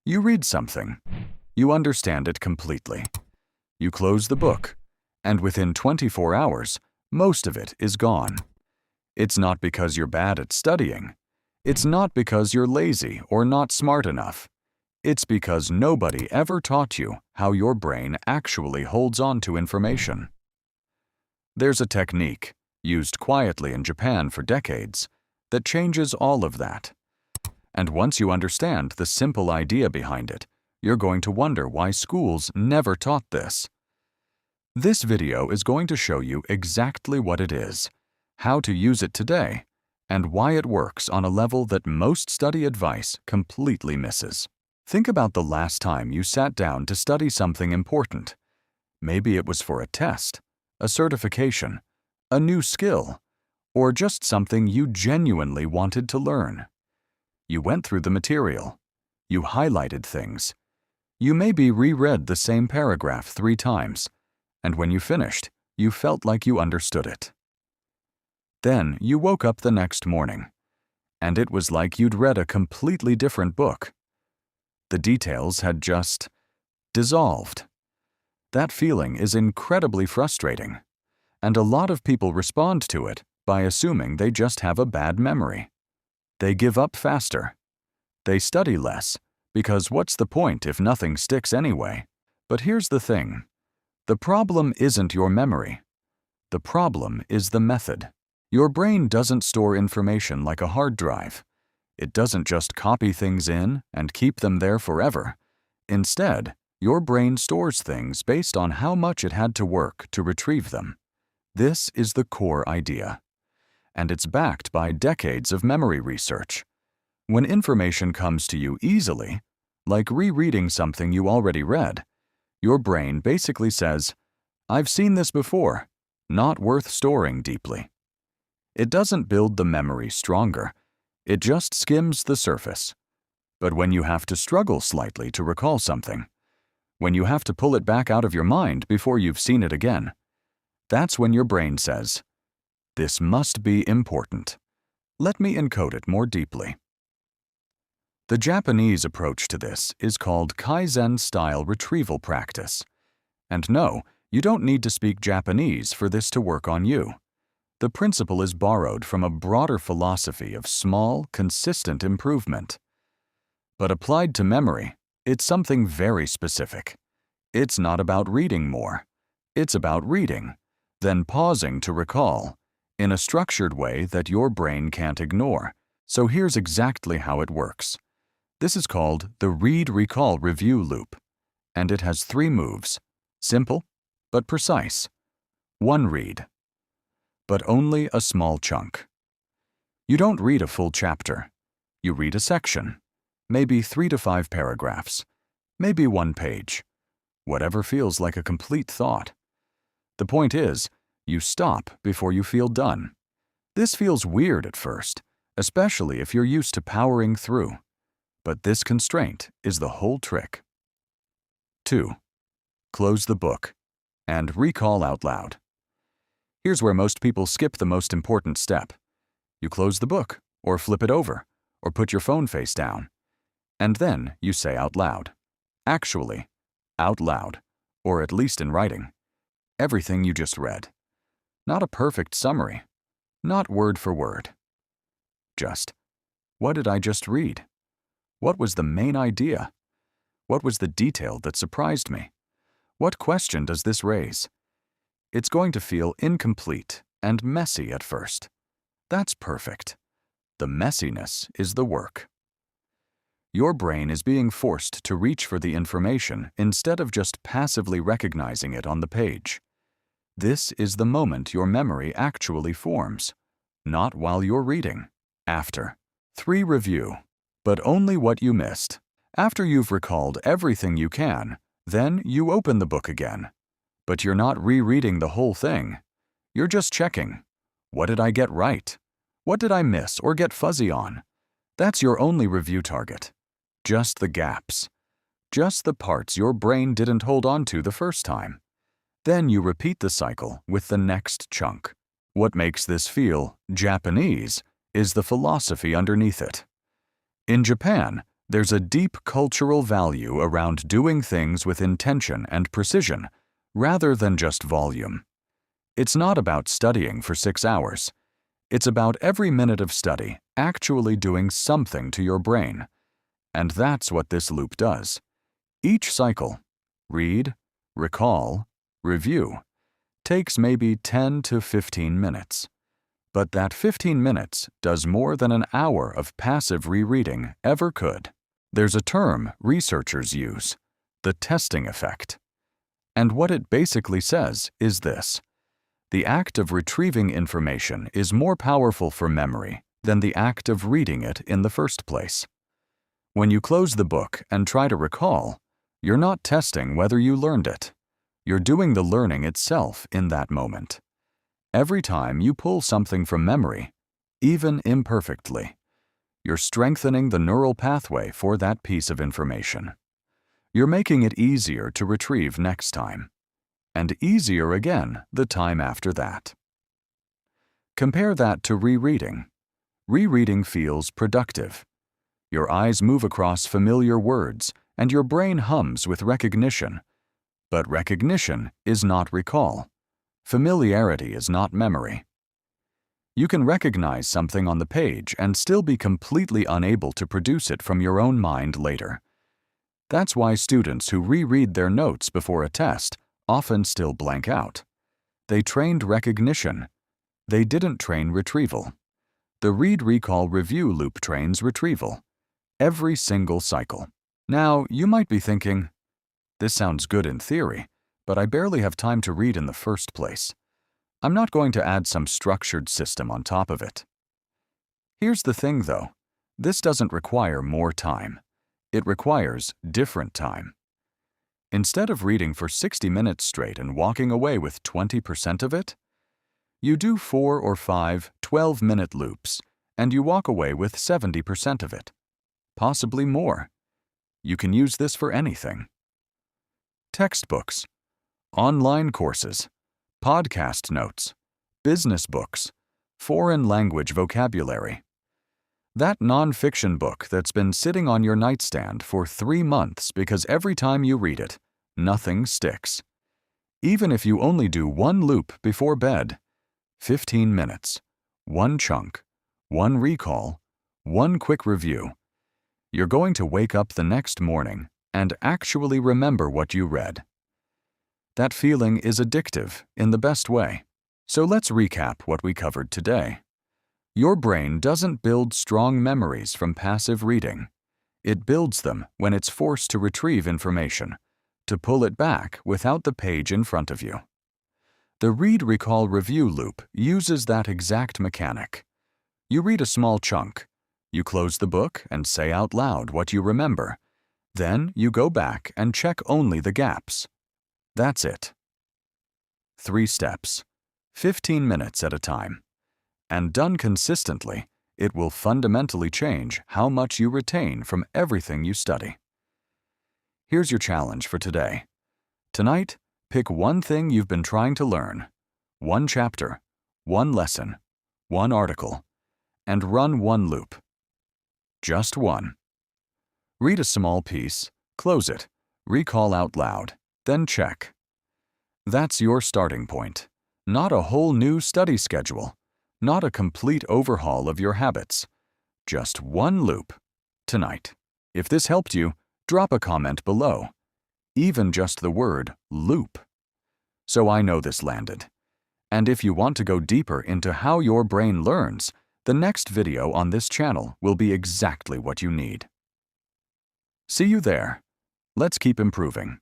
You read something. You understand it completely. You close the book, and within 24 hours, most of it is gone. It's not because you're bad at studying. It's not because you're lazy or not smart enough. It's because nobody ever taught you how your brain actually holds on to information. There's a technique, used quietly in Japan for decades, that changes all of that. And once you understand the simple idea behind it, you're going to wonder why schools never taught this. This video is going to show you exactly what it is, how to use it today, and why it works on a level that most study advice completely misses. Think about the last time you sat down to study something important. Maybe it was for a test, a certification, a new skill, or just something you genuinely wanted to learn. You went through the material. You highlighted things. You maybe reread the same paragraph 3 times, and when you finished, you felt like you understood it. Then you woke up the next morning, and it was like you'd read a completely different book. The details had just dissolved. That feeling is incredibly frustrating, and a lot of people respond to it by assuming they just have a bad memory. They give up faster. They study less, because what's the point if nothing sticks anyway? But here's the thing. The problem isn't your memory. The problem is the method. Your brain doesn't store information like a hard drive. It doesn't just copy things in and keep them there forever. Instead, your brain stores things based on how much it had to work to retrieve them. This is the core idea. And it's backed by decades of memory research. When information comes to you easily, like rereading something you already read, your brain basically says, "I've seen this before, not worth storing deeply." It doesn't build the memory stronger, it just skims the surface. But when you have to struggle slightly to recall something, when you have to pull it back out of your mind before you've seen it again, that's when your brain says, "This must be important. Let me encode it more deeply." The Japanese approach to this is called Kaizen-style retrieval practice. And no, you don't need to speak Japanese for this to work on you. The principle is borrowed from a broader philosophy of small, consistent improvement. But applied to memory, it's something very specific. It's not about reading more. It's about reading, then pausing to recall, in a structured way that your brain can't ignore. So here's exactly how it works. This is called the read-recall-review loop, and it has 3 moves, simple but precise. 1 read, but only a small chunk. You don't read a full chapter. You read a section, maybe 3 to 5 paragraphs, maybe 1 page, whatever feels like a complete thought. The point is, you stop before you feel done. This feels weird at first, especially if you're used to powering through. But this constraint is the whole trick. 2. Close the book and recall out loud. Here's where most people skip the most important step. You close the book, or flip it over, or put your phone face down, and then you say out loud. Actually, out loud, or at least in writing, everything you just read. Not a perfect summary, not word for word. Just, what did I just read? What was the main idea? What was the detail that surprised me? What question does this raise? It's going to feel incomplete and messy at first. That's perfect. The messiness is the work. Your brain is being forced to reach for the information instead of just passively recognizing it on the page. This is the moment your memory actually forms, not while you're reading. After. 3. Review, but only what you missed. After you've recalled everything you can, then you open the book again. But you're not rereading the whole thing. You're just checking. What did I get right? What did I miss or get fuzzy on? That's your only review target. Just the gaps. Just the parts your brain didn't hold on to the first time. Then you repeat the cycle with the next chunk. What makes this feel Japanese is the philosophy underneath it. In Japan, There's a deep cultural value around doing things with intention and precision, rather than just volume. It's not about studying for 6 hours. It's about every minute of study actually doing something to your brain. And that's what this loop does. Each cycle, read, recall, review, takes maybe 10 to 15 minutes. But that 15 minutes does more than an hour of passive rereading ever could. There's a term researchers use, the testing effect. And what it basically says is this: the act of retrieving information is more powerful for memory than the act of reading it in the first place. When you close the book and try to recall, you're not testing whether you learned it. You're doing the learning itself in that moment. Every time you pull something from memory, even imperfectly, you're strengthening the neural pathway for that piece of information. You're making it easier to retrieve next time, and easier again the time after that. Compare that to rereading. Rereading feels productive. Your eyes move across familiar words, and your brain hums with recognition. But recognition is not recall. Familiarity is not memory. You can recognize something on the page and still be completely unable to produce it from your own mind later. That's why students who reread their notes before a test often still blank out. They trained recognition. They didn't train retrieval. The read, recall, review loop trains retrieval. Every single cycle. Now, you might be thinking, this sounds good in theory, but I barely have time to read in the first place. I'm not going to add some structured system on top of it. Here's the thing, though. This doesn't require more time. It requires different time. Instead of reading for 60 minutes straight and walking away with 20% of it, you do 4 or 5 12-minute loops, and you walk away with 70% of it. Possibly more. You can use this for anything. Textbooks, online courses, podcast notes, business books, foreign language vocabulary. That nonfiction book that's been sitting on your nightstand for 3 months because every time you read it, nothing sticks. Even if you only do 1 loop before bed, 15 minutes, 1 chunk, 1 recall, 1 quick review, you're going to wake up the next morning and actually remember what you read. That feeling is addictive in the best way. So let's recap what we covered today. Your brain doesn't build strong memories from passive reading. It builds them when it's forced to retrieve information, to pull it back without the page in front of you. The read, recall, review loop uses that exact mechanic. You read a small chunk. You close the book and say out loud what you remember. Then you go back and check only the gaps. That's it. 3 steps, 15 minutes at a time. And done consistently, it will fundamentally change how much you retain from everything you study. Here's your challenge for today. Tonight, pick one thing you've been trying to learn, 1 chapter, 1 lesson, 1 article, and run 1 loop. Just 1. Read a small piece, close it, recall out loud, then check. That's your starting point, not a whole new study schedule, not a complete overhaul of your habits. Just 1 loop, tonight. If this helped you, drop a comment below. Even just the word loop. So I know this landed. And if you want to go deeper into how your brain learns, the next video on this channel will be exactly what you need. See you there. Let's keep improving.